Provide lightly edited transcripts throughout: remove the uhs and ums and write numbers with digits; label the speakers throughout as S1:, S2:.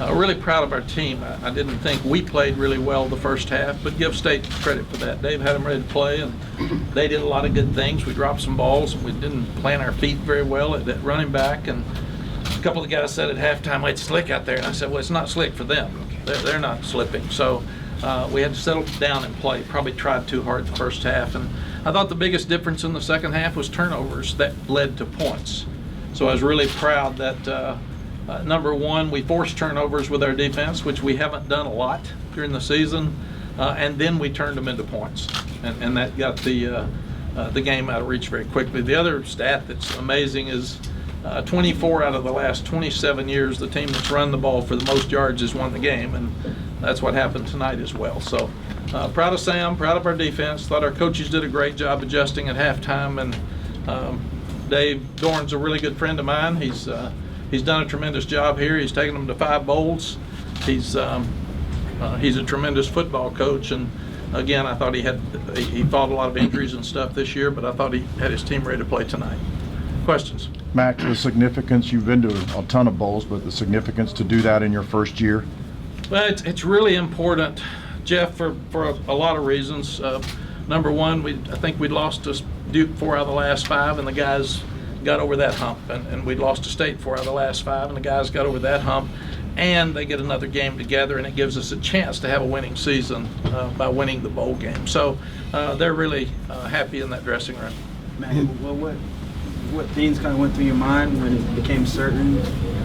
S1: Really proud of our team. I didn't think we played really well the first half, but give State credit for that. Dave had them ready to play, and they did a lot of good things. We dropped some balls, and we didn't plant our feet very well at running back. And a couple of the guys said at halftime, it's slick out there. And I said, well, it's not slick for them. They're not slipping. So we had to settle down and play. Probably tried too hard the first half. And I thought the biggest difference in the second half was turnovers that led to points. So I was really proud that number one, we forced turnovers with our defense, which we haven't done a lot during the season, and then we turned them into points, and that got the game out of reach very quickly. The other stat that's amazing is 24 out of the last 27 years, the team that's run the ball for the most yards has won the game, and that's what happened tonight as well. So proud of Sam, proud of our defense. Thought our coaches did a great job adjusting at halftime, and Dave Dorn's a really good friend of mine. He's done a tremendous job here. He's taken them to 5 bowls. He's a tremendous football coach, and again, I thought he fought a lot of injuries and stuff this year, but I thought he had his team ready to play tonight. Questions?
S2: Mack, the significance, you've been to a ton of bowls, but the significance to do that in your first year?
S1: Well, it's really important, Jeff, for a lot of reasons. Number one, I think we lost to Duke 4 out of the last 5, and the guys got over that hump, and we lost to State 4 out of the last 5, and the guys got over that hump, and they get another game together, and it gives us a chance to have a winning season by winning the bowl game. So they're really happy in that dressing room.
S3: Mack, what things kind of went through your mind when it became certain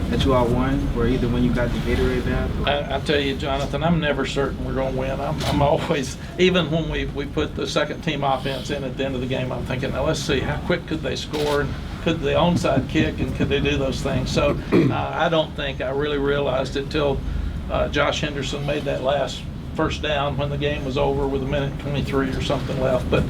S3: that you all won, or either when you got the Gatorade bath?
S1: I tell you, Jonathan, I'm never certain we're going to win. I'm always, even when we put the second team offense in at the end of the game, I'm thinking, now let's see, how quick could they score, and could the onside kick, and could they do those things? So I don't think I really realized it till Josh Henderson made that last first down when the game was over with 1:23 or something left. But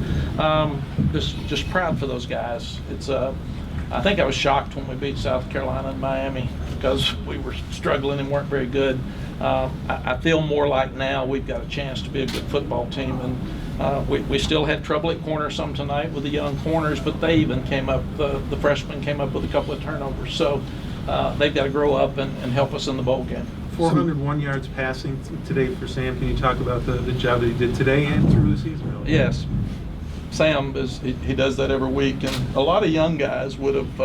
S1: just proud for those guys. It's I think I was shocked when we beat South Carolina and Miami because we were struggling and weren't very good. I feel more like now we've got a chance to be a good football team, and we still had trouble at corner some tonight with the young corners, but they even came up, the freshmen came up with a couple of turnovers. So they've got to grow up and help us in the bowl game.
S4: 401 yards passing today for Sam. Can you talk about the job that he did today and through the season? Really?
S1: Yes. Sam, he does that every week, and a lot of young guys would have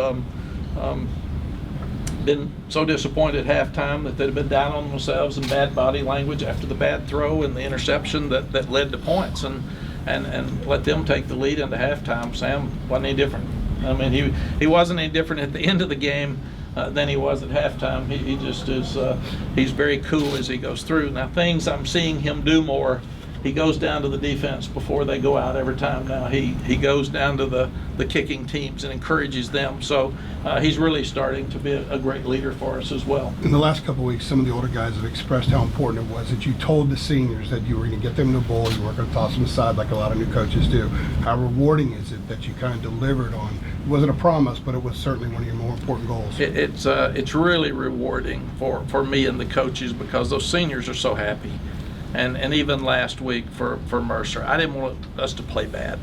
S1: been so disappointed at halftime that they'd have been down on themselves and bad body language after the bad throw and the interception that led to points, and let them take the lead into halftime. Sam wasn't any different. I mean, he wasn't any different at the end of the game than he was at halftime. He just is, he's very cool as he goes through. Now, things I'm seeing him do more, he goes down to the defense before they go out every time now. He goes down to the kicking teams and encourages them. So he's really starting to be a great leader for us as well.
S5: In the last couple of weeks, some of the older guys have expressed how important it was that you told the seniors that you were going to get them in the bowl, you weren't going to toss them aside like a lot of new coaches do. How rewarding is it that you kind of delivered on? It wasn't a promise, but it was certainly one of your more important goals.
S1: It's really rewarding for me and the coaches because those seniors are so happy. And even last week for Mercer, I didn't want us to play bad,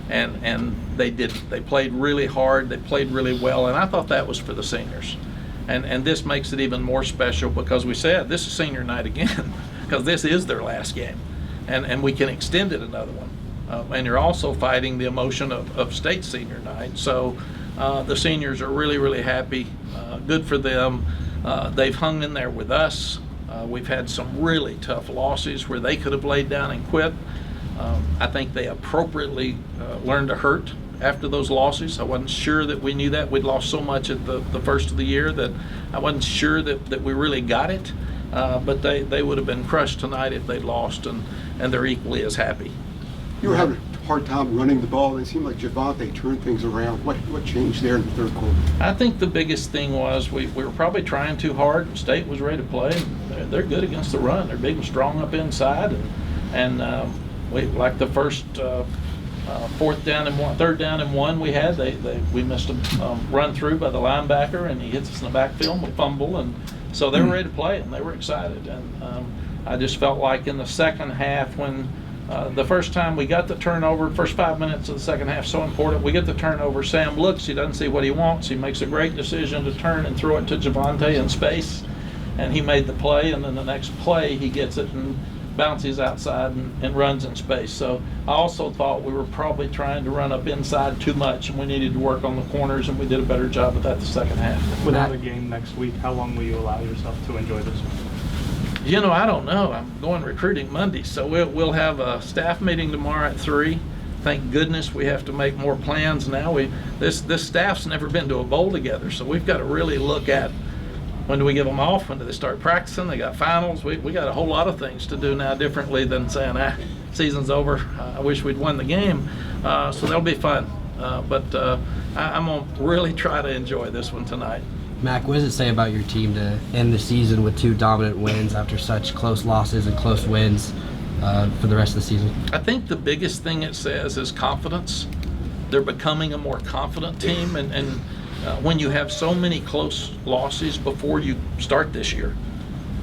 S1: and they didn't. They played really hard, they played really well, and I thought that was for the seniors. And this makes it even more special because we said this is senior night again, because this is their last game, and we can extend it another one. And you're also fighting the emotion of state senior night. So the seniors are really, really happy. Good for them. They've hung in there with us. We've had some really tough losses where they could have laid down and quit. I think they appropriately learned to hurt after those losses. I wasn't sure that we knew that. We'd lost so much at the first of the year that I wasn't sure that we really got it. But they would have been crushed tonight if they'd lost, and they're equally as happy.
S6: You were having a hard time running the ball, and it seemed like Javante turned things around. What changed there in the third quarter?
S1: I think the biggest thing was we were probably trying too hard. State was ready to play. They're good against the run. They're big and strong up inside, and we like the first third down and one we had. We missed a run through by the linebacker, and he hits us in the backfield. We fumble, and so they were ready to play, and they were excited. And I just felt like in the second half when the first time we got the turnover, first 5 minutes of the second half, so important. We get the turnover. Sam looks. He doesn't see what he wants. He makes a great decision to turn and throw it to Javante in space. and he made the play, and then the next play he gets it and bounces outside and runs in space. So I also thought we were probably trying to run up inside too much, and we needed to work on the corners, and we did a better job of that the second half.
S7: Without a game next week, how long will you allow yourself to enjoy this one?
S1: You know, I don't know. I'm going recruiting Monday, so we'll have a staff meeting tomorrow at 3. Thank goodness we have to make more plans now. This staff's never been to a bowl together, so we've got to really look at when do we give them off, when do they start practicing. They got finals. We got a whole lot of things to do now differently than saying, season's over, I wish we'd won the game. So that'll be fun. But I'm going to really try to enjoy this one tonight.
S8: Mack, what does it say about your team to end the season with 2 dominant wins after such close losses and close wins for the rest of the season?
S1: I think the biggest thing it says is confidence. They're becoming a more confident team, and when you have so many close losses before you start this year,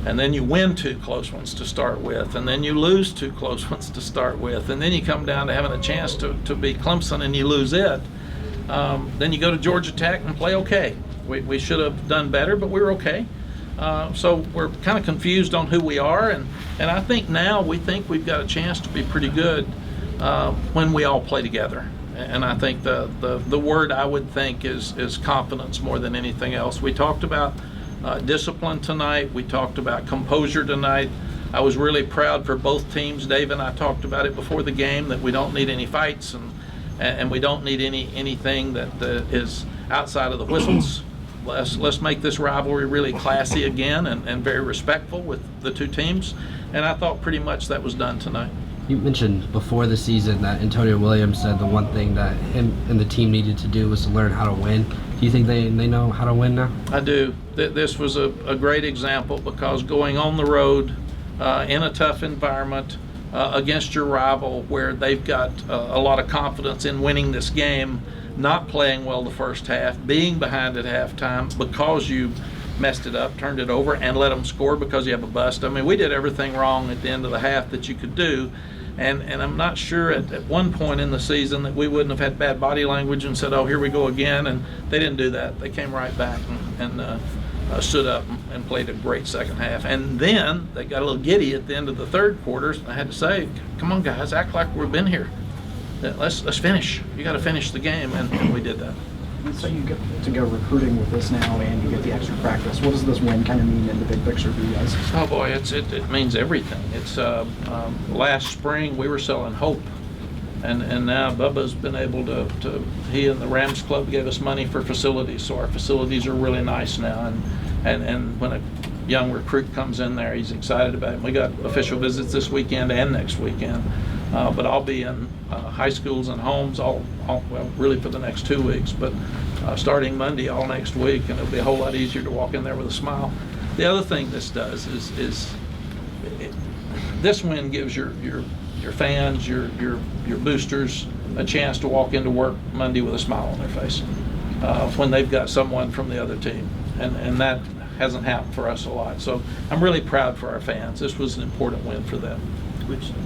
S1: and then you win 2 close ones to start with, and then you lose 2 close ones to start with, and then you come down to having a chance to beat Clemson and you lose it, then you go to Georgia Tech and play okay. We should have done better, but we were okay. So we're kind of confused on who we are, and I think now we think we've got a chance to be pretty good when we all play together. And I think the word I would think is confidence more than anything else. We talked about discipline tonight. We talked about composure tonight. I was really proud for both teams. Dave and I talked about it before the game, that we don't need any fights and we don't need anything that is outside of the whistles. Let's make this rivalry really classy again and very respectful with the 2 teams. And I thought pretty much that was done tonight.
S8: You mentioned before the season that Antonio Williams said the one thing that him and the team needed to do was to learn how to win. Do you think they know how to win now?
S1: I do. This was a great example, because going on the road in a tough environment against your rival, where they've got a lot of confidence in winning this game, not playing well the first half, being behind at halftime because you messed it up, turned it over, and let them score because you have a bust. I mean, we did everything wrong at the end of the half that you could do. And I'm not sure at one point in the season that we wouldn't have had bad body language and said, oh, here we go again. And they didn't do that. They came right back and stood up and played a great second half. And then they got a little giddy at the end of the third quarter. I had to say, come on, guys, act like we've been here. Let's finish. You got to finish the game, and we did that.
S9: So you get to go recruiting with this now, and you get the extra practice. What does this win kind of mean in the big picture for you guys?
S1: Oh boy, it means everything. It's last spring we were selling hope, and now Bubba's been able to he and the Rams Club gave us money for facilities, so our facilities are really nice now, and when a young recruit comes in there, he's excited about it. We got official visits this weekend and next weekend. But I'll be in high schools and homes well, really for the next 2 weeks, but starting Monday all next week, and it'll be a whole lot easier to walk in there with a smile. The other thing this does is this win gives your fans, your boosters, a chance to walk into work Monday with a smile on their face when they've got someone from the other team, and that hasn't happened for us a lot. So I'm really proud for our fans. This was an important win for them.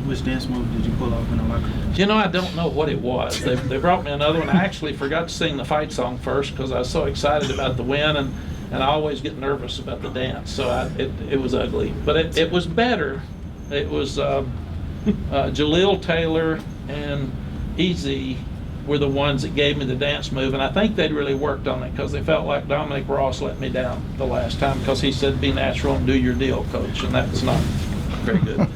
S3: Which dance move did you pull off in the locker room?
S1: You know, I don't know what it was. They brought me another one. I actually forgot to sing the fight song first because I was so excited about the win, and I always get nervous about the dance. So it was ugly, but it was better. It was Jaleel Taylor and Easy were the ones that gave me the dance move, and I think they'd really worked on it because they felt like Dominic Ross let me down the last time because he said, be natural and do your deal, coach, and that's not very good.